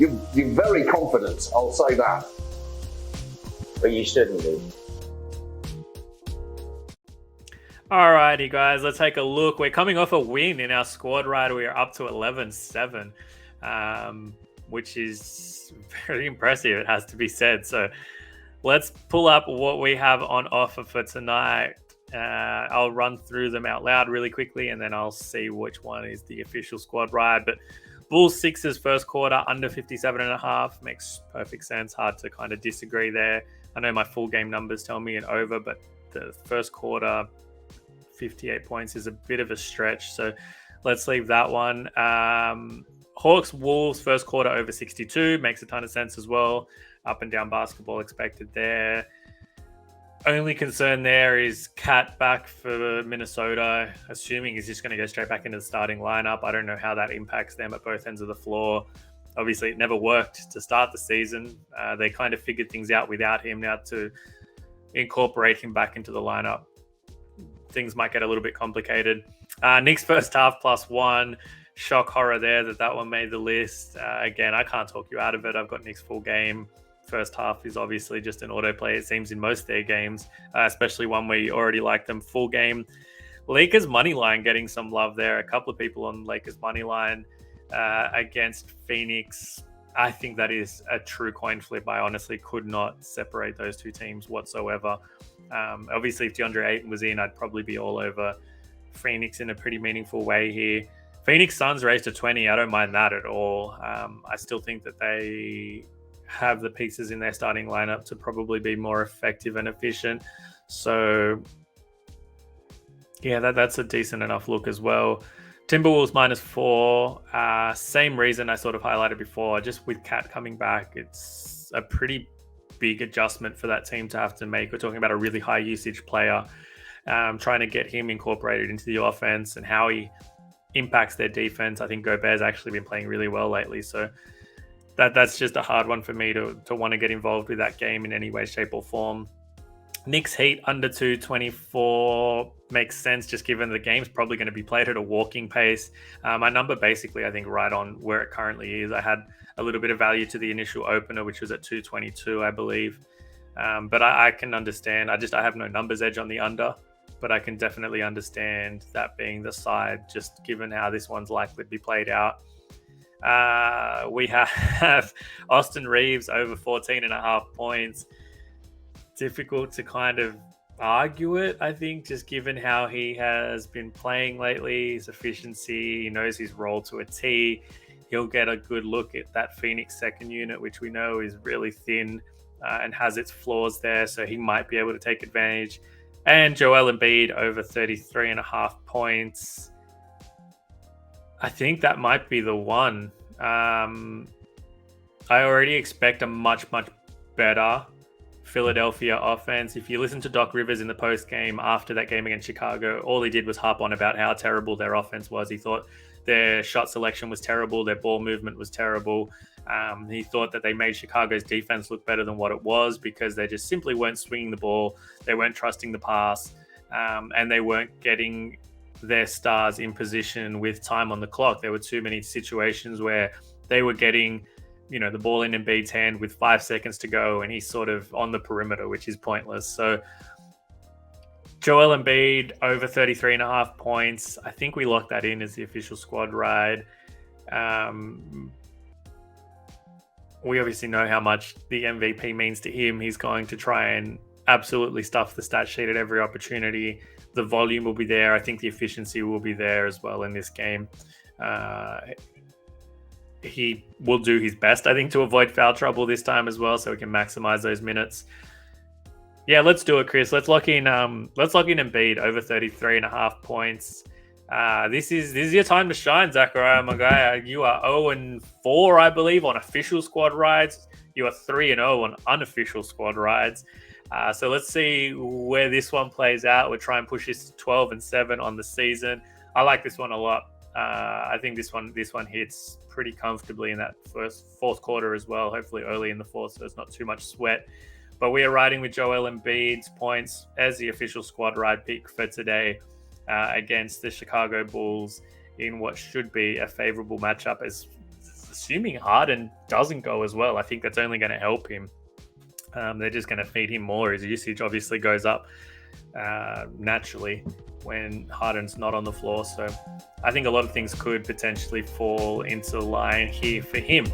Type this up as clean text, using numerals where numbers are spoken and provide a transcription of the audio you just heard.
You're very confident, I'll say that. But you shouldn't be. Alrighty, guys, let's take a look. We're coming off a win in our squad ride. We are up to 11-7, which is very impressive, it has to be said. So let's pull up what we have on offer for tonight. I'll run through them out loud really quickly, and then I'll see which one is the official squad ride. But Bulls Sixers first quarter under 57.5 makes perfect sense. Hard to kind of disagree there. I know my full game numbers tell me an over, but the first quarter 58 points is a bit of a stretch, so let's leave that one. Hawks Wolves first quarter over 62 makes a ton of sense as well. Up and down basketball expected there. Only concern there is Cat back for Minnesota, assuming he's just going to go straight back into the starting lineup. I don't know how that impacts them at both ends of the floor. Obviously, it never worked to start the season. They kind of figured things out without him. Now to incorporate him back into the lineup, things might get a little bit complicated. Knicks first half +1. Shock horror there that one made the list. Again, I can't talk you out of it. I've got Knicks full game. First half is obviously just an autoplay, it seems, in most of their games, especially one where you already like them full game. Lakers money line getting some love there. A couple of people on Lakers money line against Phoenix. I think that is a true coin flip. I honestly could not separate those two teams whatsoever. Obviously, if DeAndre Ayton was in, I'd probably be all over Phoenix in a pretty meaningful way here. Phoenix Suns raised to 20. I don't mind that at all. I still think that they have the pieces in their starting lineup to probably be more effective and efficient. So, yeah, that's a decent enough look as well. Timberwolves -4. Same reason I sort of highlighted before. Just with Cat coming back, it's a pretty big adjustment for that team to have to make. We're talking about a really high usage player. Trying to get him incorporated into the offense and how he impacts their defense. I think Gobert's actually been playing really well lately. So that's just a hard one for me to want to get involved with that game in any way, shape, or form. Knicks Heat under 224 makes sense, just given the game's probably going to be played at a walking pace. My number basically, I think, right on where it currently is. I had a little bit of value to the initial opener, which was at 222, I believe. But I can understand. I have no numbers edge on the under, but I can definitely understand that being the side, just given how this one's likely to be played out. We have Austin Reeves over 14.5 points. Difficult to kind of argue it, I think, just given how he has been playing lately, his efficiency, he knows his role to a T. He'll get a good look at that Phoenix second unit, which we know is really thin and has its flaws there, so he might be able to take advantage. And Joel Embiid over 33.5 points. I think that might be the one. I already expect a much, much better Philadelphia offense. If you listen to Doc Rivers in the post game after that game against Chicago, all he did was harp on about how terrible their offense was. He thought their shot selection was terrible, their ball movement was terrible. He thought that they made Chicago's defense look better than what it was because they just simply weren't swinging the ball, they weren't trusting the pass, and they weren't getting their stars in position with time on the clock. There were too many situations where they were getting the ball in Embiid's hand with 5 seconds to go, and he's sort of on the perimeter, which is pointless. So Joel Embiid over 33.5 points. I think we locked that in as the official squad ride. We obviously know how much the MVP means to him. He's going to try and absolutely stuff the stat sheet at every opportunity. The volume will be there. I think the efficiency will be there as well in this game. He will do his best, I think, to avoid foul trouble this time as well, so we can maximize those minutes. Yeah, let's do it, Chris. Let's lock in Embiid over 33.5 points. This is your time to shine, Zachariah, my guy. You are 0-4, I believe, on official squad rides. You are 3-0 on unofficial squad rides. So let's see where this one plays out. We'll try and push this to 12-7 on the season. I like this one a lot. I think this one hits pretty comfortably in that fourth quarter as well, hopefully early in the fourth, so it's not too much sweat. But we are riding with Joel Embiid's points as the official squad ride pick for today against the Chicago Bulls in what should be a favorable matchup, as assuming Harden doesn't go as well, I think that's only going to help him. They're just going to feed him more. His usage obviously goes up naturally when Harden's not on the floor. So I think a lot of things could potentially fall into line here for him.